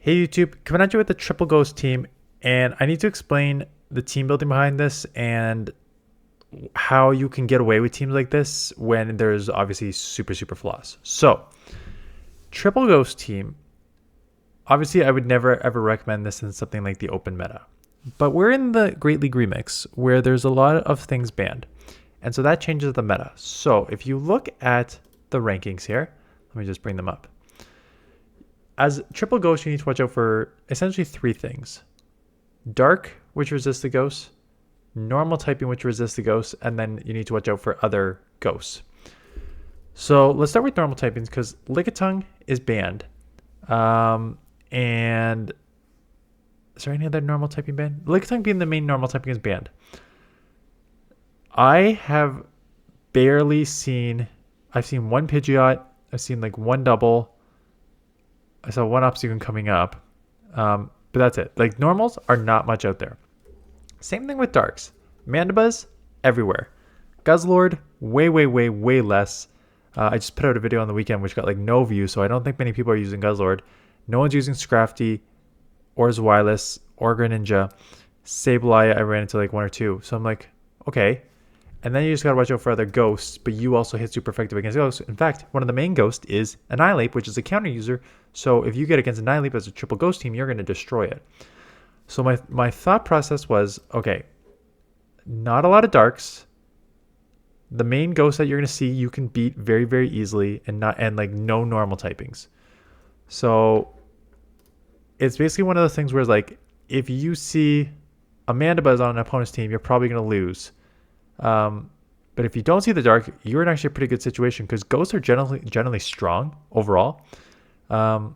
Hey YouTube, coming at you with the Triple Ghost team, and I need to explain the team building behind this and how you can get away with teams like this when there's obviously super flaws. So, Triple Ghost team, obviously I would never ever recommend this in something like the open meta. But we're in the Great League Remix where there's a lot of things banned. And so that changes the meta. So if you look at the rankings here, let me just bring them up. As Triple Ghost, you need to watch out for essentially three things. Dark, which resists the ghosts, normal typing, which resists the ghosts, and then you need to watch out for other ghosts. So let's start with normal typings because Lickitung is banned. And is there any other normal typing banned? Lickitung being the main normal typing is banned. I have barely seen, I've seen one Pidgeot, I've seen like one double, I saw one Obstagoon coming up, but that's it. Like normals are not much out there. Same thing with darks. Mandibuzz everywhere. Guzzlord way less. I just put out a video on the weekend which got like no views, so I don't think many people are using Guzzlord. No one's using Scrafty or Zweilous or Greninja. Sableye I ran into like one or two, so I'm like, okay. And then you just gotta watch out for other ghosts, but you also hit super effective against ghosts. In fact, one of the main ghosts is Annihilate, which is a counter user. So if you get against Annihilate as a triple ghost team, you're gonna destroy it. So my thought process was, okay, not a lot of darks. The main ghost that you're gonna see you can beat very easily, and like no normal typings. So it's basically one of those things where it's like if you see a Mandibuzz on an opponent's team, you're probably gonna lose. But if you don't see the dark, you're in actually a pretty good situation because ghosts are generally strong overall. And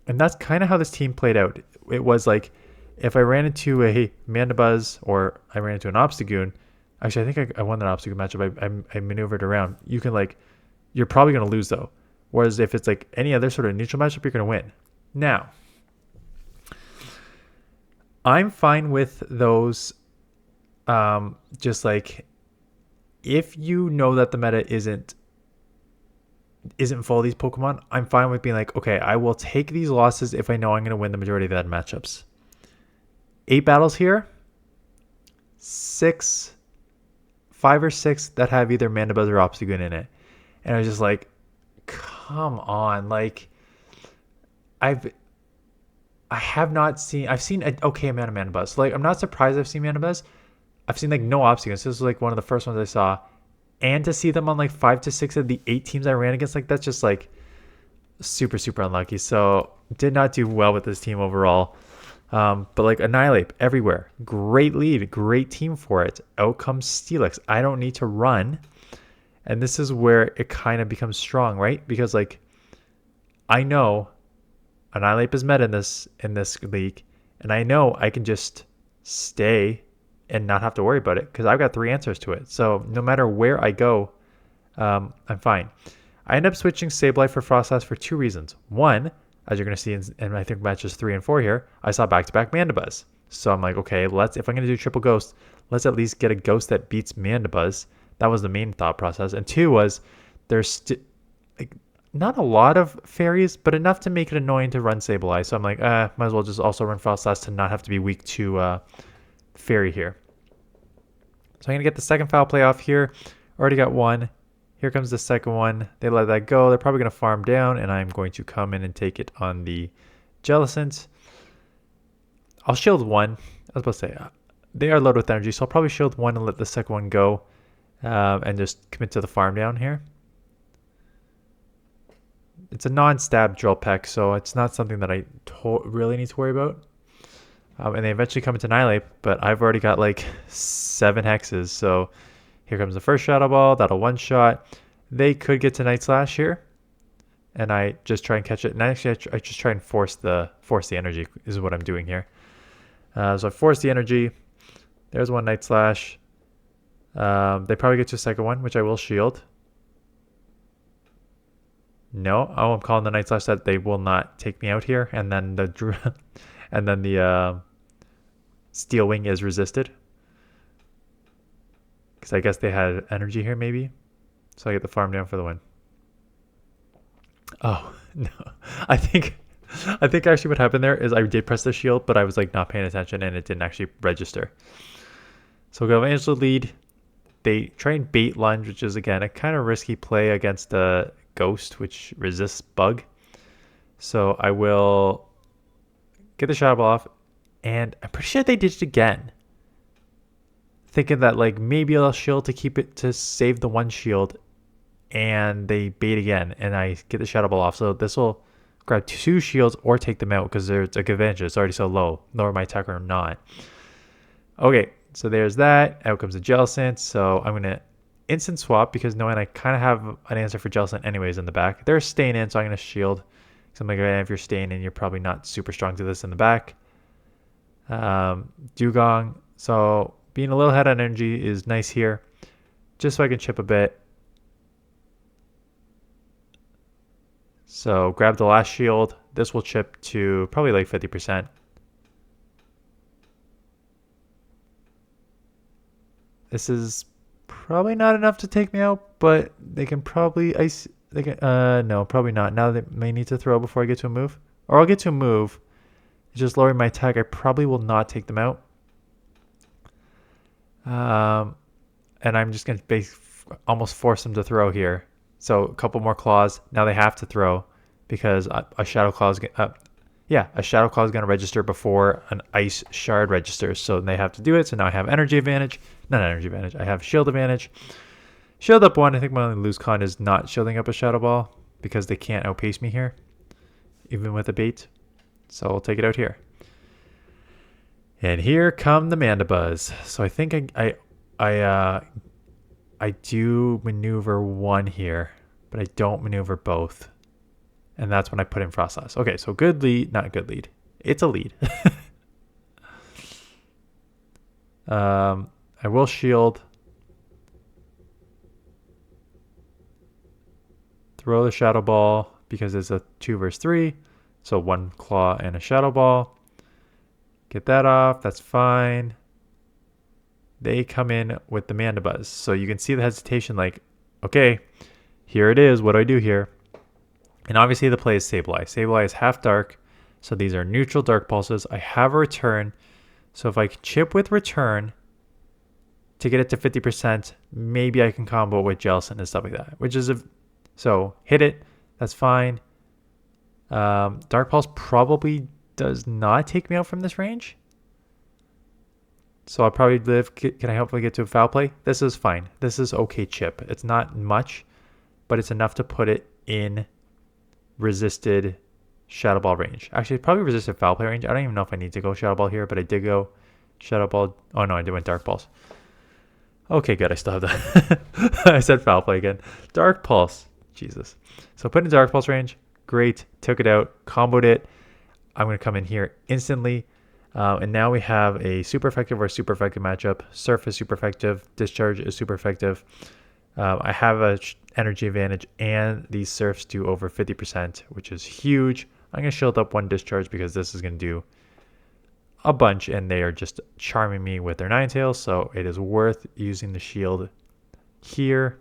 that's kind of how this team played out. It was like if I ran into a Mandibuzz or I ran into an Obstagoon, actually I think I won that Obstagoon matchup. I maneuvered around. You can like, you're probably going to lose though. Whereas if it's like any other sort of neutral matchup, you're going to win. Now, I'm fine with those, just like, if you know that the meta isn't full of these Pokemon, I'm fine with being like, okay, I will take these losses if I know I'm going to win the majority of that matchups. 8 battles here, 5 or 6 that have either Mandibuzz or Obstagoon in it. And I was just like, come on. Like, I've seen an okay amount of Mandibuzz. So, like, I'm not surprised I've seen Mandibuzz. I've seen like no Obstacles. This was like one of the first ones I saw. And to see them on like 5 to 6 of the 8 teams I ran against, like that's just like super unlucky. So did not do well with this team overall. But like Annihilate everywhere. Great lead. Great team for it. Out comes Steelix. I don't need to run. And this is where it kind of becomes strong, right? Because like I know Annihilate is meta in this league. And I know I can just stay and not have to worry about it because I've got 3 answers to it. So no matter where I go, I'm fine. I end up switching Sableye for Frostlass for 2 reasons. One, as you're going to see in I think matches 3 and 4 here, I saw back-to-back Mandibuzz. So I'm like, okay, if I'm going to do triple ghost, let's at least get a ghost that beats Mandibuzz. That was the main thought process. And 2 was there's like not a lot of fairies, but enough to make it annoying to run Sableye. So I'm like, might as well just also run Frostlass to not have to be weak to fairy here. So I'm going to get the second foul play off here. Already got one. Here comes the second one. They let that go. They're probably going to farm down, and I'm going to come in and take it on the Jellicent. I'll shield one. I was about to say, they are loaded with energy, so I'll probably shield one and let the second one go and just commit to the farm down here. It's a non-stab drill peck, so it's not something that I really need to worry about. And they eventually come into Annihilate, but I've already got like 7 hexes. So here comes the first Shadow Ball. That'll one-shot. They could get to Night Slash here. And I just try and catch it. And actually, I just try and force the energy is what I'm doing here. So I force the energy. There's one Night Slash. They probably get to a second one, which I will shield. No. Oh, I'm calling the Night Slash that they will not take me out here. And then the... And then the Steel Wing is resisted. Because I guess they had energy here maybe. So I get the farm down for the win. Oh, no. I think I think actually what happened there is I did press the shield, but I was like not paying attention and it didn't actually register. So Galvanish will lead. They try and bait lunge, which is again a kind of risky play against the ghost, which resists bug. So I will get the Shadow Ball off, and I'm pretty sure they ditched again. Thinking that like maybe I'll shield to keep it to save the one shield, and they bait again, and I get the Shadow Ball off. So this will grab 2 shields or take them out because there's a good advantage. It's already so low, nor my attacker or not. Okay, so there's that. Out comes the Jellicent. So I'm going to instant swap because knowing I kind of have an answer for Jellicent anyways in the back. They're staying in, so I'm going to shield. So I'm like, if you're staying in, you're probably not super strong to this in the back. Dugong. So being a little ahead on energy is nice here. Just so I can chip a bit. So grab the last shield. This will chip to probably like 50%. This is probably not enough to take me out, but they can probably ice. They can. No, probably not. Now they may need to throw before I get to a move, or I'll get to a move. Just lowering my attack. I probably will not take them out. And I'm just gonna almost force them to throw here. So a couple more claws. Now they have to throw because a shadow claw is a shadow claw is going to register before an ice shard registers. So they have to do it. So now I have energy advantage. Not energy advantage. I have shield advantage. Shield up 1. I think my only lose con is not shielding up a shadow ball because they can't outpace me here, even with a bait. So I'll take it out here. And here come the Mandibuzz. So I think I do maneuver 1 here, but I don't maneuver both. And that's when I put in Frostlass. Okay, so good lead, not good lead. It's a lead. I will shield. Throw the Shadow Ball because it's a 2 versus 3. So 1 claw and a Shadow Ball. Get that off. That's fine. They come in with the Mandibuzz. So you can see the hesitation like, okay, here it is. What do I do here? And obviously the play is Sableye. Sableye is half dark. So these are neutral dark pulses. I have a return. So if I can chip with return to get it to 50%, maybe I can combo with Jellicent and stuff like that. Which is so hit it. That's fine. Dark Pulse probably does not take me out from this range. So I'll probably live. Can I hopefully get to a foul play? This is fine. This is okay chip. It's not much, but it's enough to put it in resisted Shadow Ball range. Actually, probably resisted foul play range. I don't even know if I need to go Shadow Ball here, but I did go Shadow Ball. Oh no, I did went Dark Pulse. Okay, good. I still have that. I said foul play again. Dark Pulse. Jesus. So put in Dark Pulse range. Great. Took it out. Comboed it. I'm going to come in here instantly. And now we have a super effective or super effective matchup. Surf is super effective. Discharge is super effective. I have a energy advantage, and these surfs do over 50%, which is huge. I'm going to shield up 1 discharge because this is going to do a bunch, and they are just charming me with their Ninetales, so it is worth using the shield here.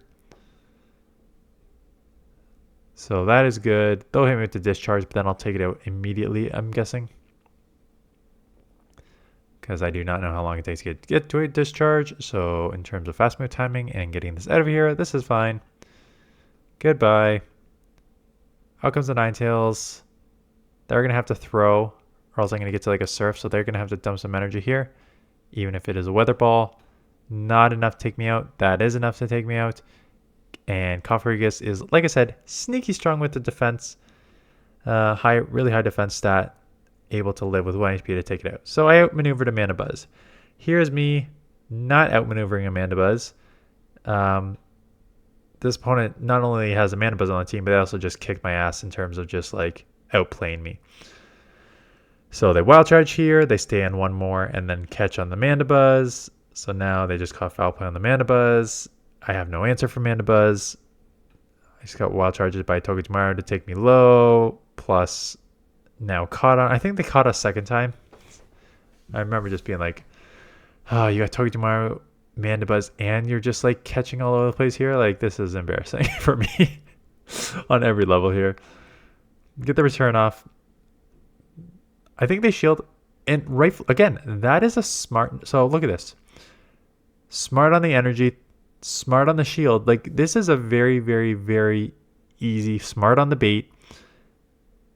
So that is good. They'll hit me with the discharge, but then I'll take it out immediately, I'm guessing. Because I do not know how long it takes to get to a discharge. So in terms of fast move timing and getting this out of here, this is fine. Goodbye. Out comes the Ninetales. They're going to have to throw, or else I'm going to get to like a surf. So they're going to have to dump some energy here. Even if it is a weather ball. Not enough to take me out. That is enough to take me out. And Cofagrigus is, like I said, sneaky strong with the defense. Really high defense stat. Able to live with 1 HP to take it out. So I outmaneuvered a Mandibuzz. Here's me not outmaneuvering a Mandibuzz. This opponent not only has a Mandibuzz on the team, but they also just kicked my ass in terms of just like outplaying me. So they wild charge here, they stay in 1 more and then catch on the Mandibuzz. So now they just caught foul play on the Mandibuzz. I have no answer for Mandibuzz. I just got wild charges by Togedemaru to take me low, plus now caught on. I think they caught a second time. I remember just being like, oh, you got Togedemaru, Mandibuzz, and you're just like catching all over the place here. Like, this is embarrassing for me on every level here. Get the return off. I think they shield. And right again, that is a smart. So look at this. Smart on the energy, smart on the shield. Like this is a very, very, very easy. Smart on the bait.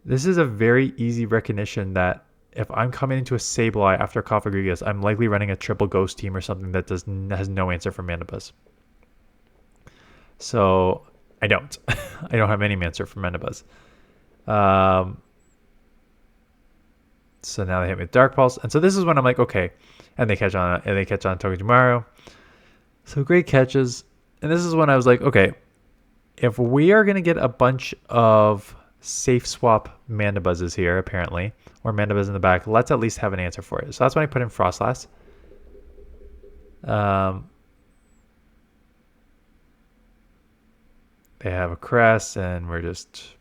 This is a very easy recognition that if I'm coming into a Sableye after Cofagrigus, I'm likely running a triple ghost team or something that has no answer for Mandibuzz. So I don't. I don't have any answer for Mandibuzz. So now they hit me with Dark Pulse, and so this is when I'm like, okay, and they catch on Togekimaru. So great catches, and this is when I was like, okay, if we are gonna get a bunch of safe swap Mandibuzzes here, apparently, or Mandibuzz in the back, let's at least have an answer for it. So that's when I put in Frostlass. They have a crest, and we're just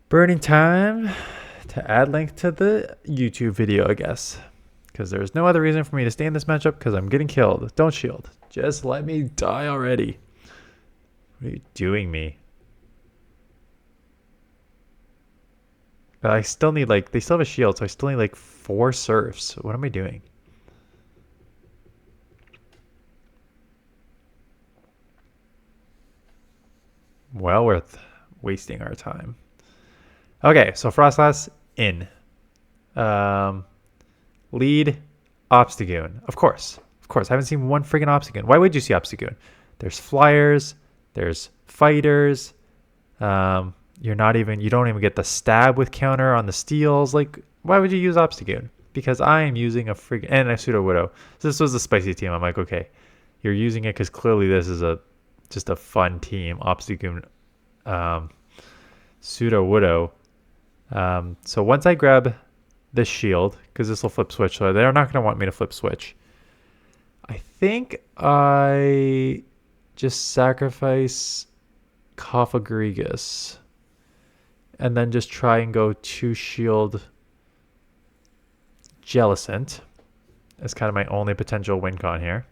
burning time to add link to the YouTube video, I guess. Because there's no other reason for me to stay in this matchup because I'm getting killed. Don't shield. Just let me die already. What are you doing, me? But I still need, like, they still have a shield, so I still need, like, 4 surfs. What am I doing? Well worth wasting our time. Okay, so Frostlass in. Lead Obstagoon. Of course. Of course. I haven't seen one friggin' Obstagoon. Why would you see Obstagoon? There's flyers. There's fighters. You don't even get the stab with counter on the steals. Like, why would you use Obstagoon? Because I am using a friggin' and a Pseudo Widow. So this was a spicy team. I'm like, okay, you're using it because clearly this is just a fun team. Obstagoon, Pseudo Widow. So once I grab this shield, because this will flip switch, so they're not going to want me to flip switch. I think I just sacrifice Cofagrigus and then just try and go 2 shield Jellicent as kind of my only potential win con here.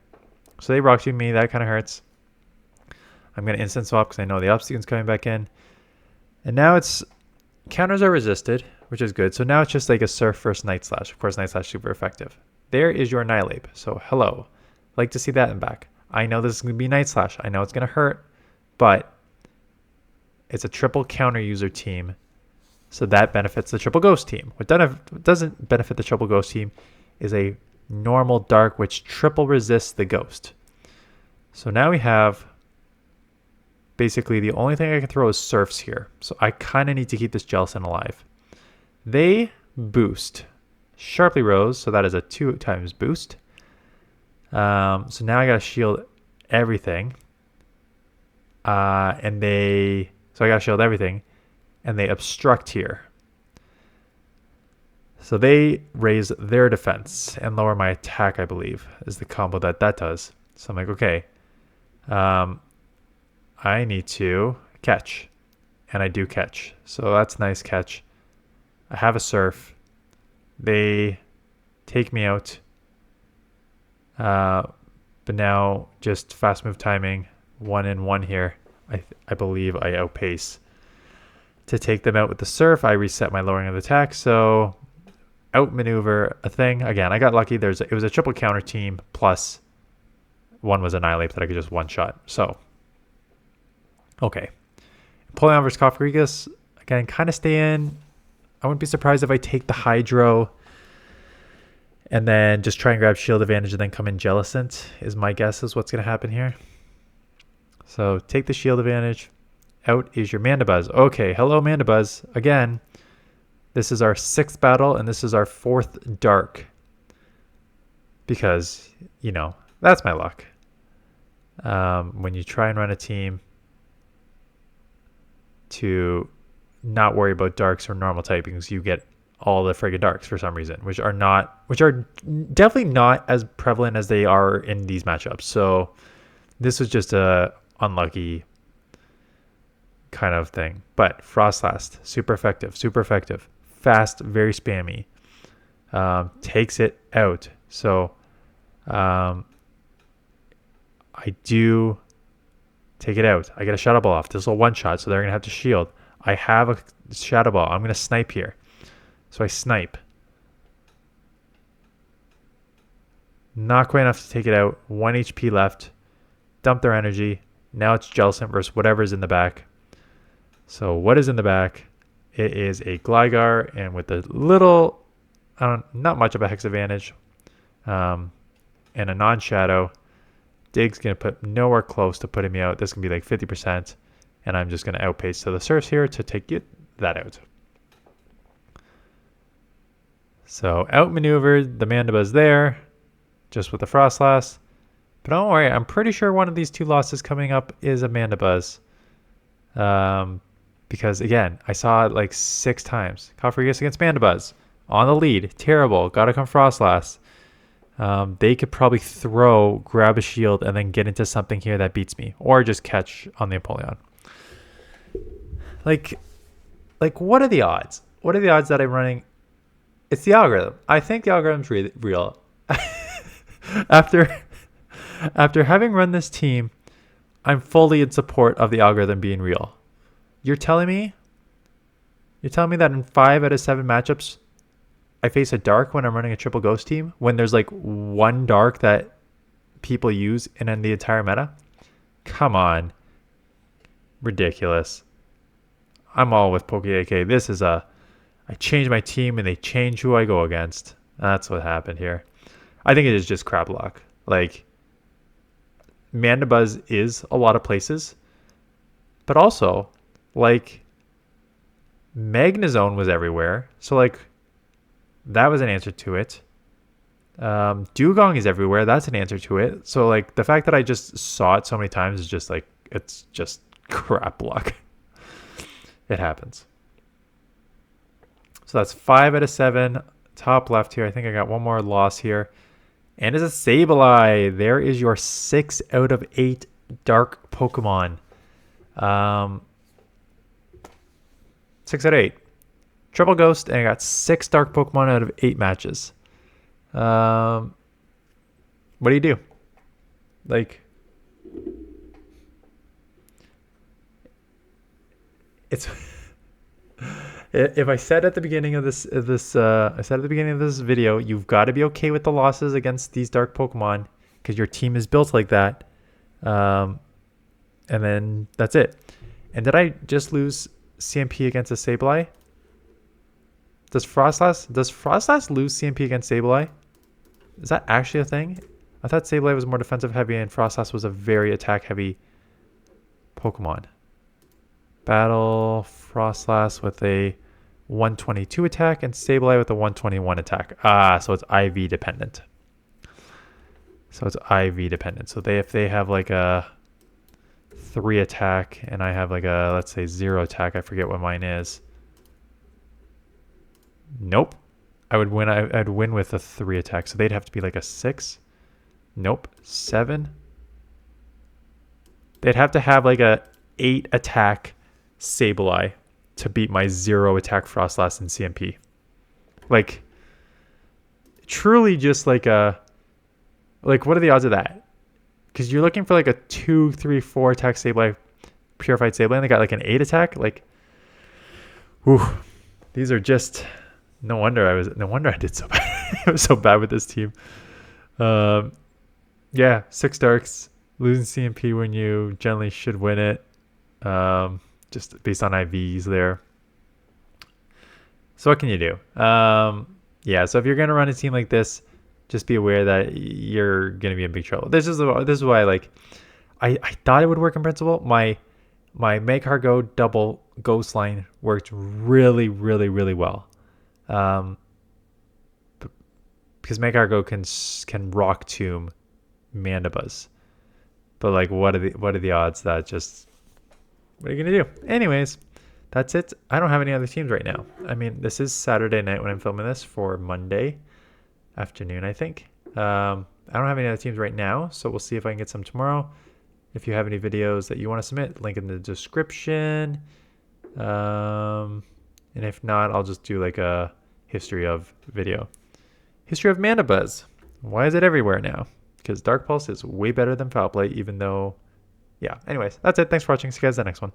So they rock to me, that kind of hurts. I'm going to instant swap because I know the Obstagoon's coming back in. And now it's counters are resisted, which is good. So now it's just like a Surf versus Night Slash. Of course, Night Slash is super effective. There is your Annihilape. So hello. Like to see that in back. I know this is going to be Night Slash. I know it's going to hurt, but it's a triple counter user team. So that benefits the triple ghost team. What doesn't benefit the triple ghost team is a normal dark, which triple resists the ghost. So now we have basically the only thing I can throw is Surfs here. So I kind of need to keep this Jellicent alive. They boost Sharply Rose, so that is a 2 times boost. So now I got to shield everything. So I got to shield everything. And they obstruct here. So they raise their defense and lower my attack, I believe, is the combo that does. So I'm like, okay. I need to catch. And I do catch. So that's a nice catch. I have a Surf. They take me out. But now just fast move timing. 1 in 1 here. I believe I outpace. To take them out with the Surf, I reset my lowering of the attack. So outmaneuver a thing. Again, I got lucky. It was a triple counter team plus 1 was Annihilate that I could just one-shot. So, okay. Pulling on versus Cofagrigus. Again, kind of stay in. I wouldn't be surprised if I take the Hydro and then just try and grab shield advantage and then come in Jellicent is my guess is what's going to happen here. So take the shield advantage. Out is your Mandibuzz. Okay, hello Mandibuzz. Again, this is our 6th battle and this is our 4th dark. Because, that's my luck. When you try and run a team to not worry about darks or normal typings, you get all the friggin' darks for some reason, which are definitely not as prevalent as they are in these matchups. So this was just a unlucky kind of thing. But Frostlass, super effective, fast, very spammy, takes it out. So I do take it out. I get a Shadow Ball off. This will one shot, so they're gonna have to shield. I have a Shadow Ball. I'm gonna snipe here. So I snipe. Not quite enough to take it out. 1 HP left. Dump their energy. Now it's Jellicent versus whatever's in the back. So what is in the back? It is a Gligar, and with a little, not much of a hex advantage, and a non-shadow. Dig's going to put nowhere close to putting me out. This can be like 50%, and I'm just going to outpace to the surfs here to take that out. So outmaneuvered. The Mandiba's there, just with the Frostlass. But don't worry, I'm pretty sure one of these two losses coming up is a Mandibuzz. Because again, I saw it like 6 times. Cofagrigus against Mandibuzz. On the lead. Terrible. Gotta come Frostlass. They could probably grab a shield, and then get into something here that beats me. Or just catch on the Empoleon. Like what are the odds? What are the odds that I'm running? It's the algorithm. I think the algorithm's real. After having run this team, I'm fully in support of the algorithm being real. You're telling me that in 5 out of 7 matchups, I face a dark when I'm running a triple ghost team, when there's like one dark that people use and in the entire meta? Come on. Ridiculous. I'm all with Poke AK. This is I change my team and they change who I go against. That's what happened here. I think it is just crap luck. Like, Mandibuzz is a lot of places, but also, like, Magnezone was everywhere. So, like, that was an answer to it. Dugong is everywhere. That's an answer to it. So, like, the fact that I just saw it so many times is just, like, it's just crap luck. It happens. So that's 5 out of 7. Top left here. I think I got one more loss here. And it's a Sableye. There is your 6 out of 8 dark Pokemon. 6 out of 8. Triple Ghost, and I got 6 dark Pokemon out of 8 matches. What do you do? Like, it's if I said at the beginning of this video, you've got to be okay with the losses against these dark Pokemon because your team is built like that. And then that's it. And did I just lose CMP against a Sableye? Does Frostlass lose CMP against Sableye? Is that actually a thing? I thought Sableye was more defensive heavy and Frostlass was a very attack heavy Pokemon. Battle Frostlass with a 122 attack and Sableye with a 121 attack. So it's IV dependent. So if they have like a 3 attack and I have like a, let's say, 0 attack, I forget what mine is. Nope. I'd win with a 3 attack. So they'd have to be like a 6. Nope. 7. They'd have to have like a 8 attack Sableye to beat my 0 attack Frostlass and CMP. Like, truly just like a, like, what are the odds of that? Because you're looking for like a 2, 3, 4 attack Sableye, Purified Sableye, and they got like an 8 attack. Like, whew, these are just, no wonder I did so bad. I was so bad with this team. Yeah, 6 darks, losing CMP when you generally should win it. Just based on IVs there. So what can you do? Yeah, so if you're gonna run a team like this, just be aware that you're gonna be in big trouble. This is why, like, I thought it would work in principle. My Magcargo double ghost line worked really, really, really well. Because Magcargo can rock tomb Mandibuzz. But like, what are the odds that just, what are you gonna do? Anyways, that's it. I don't have any other teams right now. I mean, this is Saturday night when I'm filming this for Monday afternoon, I think. I don't have any other teams right now, so we'll see if I can get some tomorrow. If you have any videos that you want to submit, link in the description. And if not, I'll just do like a history of video. History of Mandibuzz. Why is it everywhere now? Because Dark Pulse is way better than Foul Play, even though, yeah. Anyways, that's it. Thanks for watching. See you guys in the next one.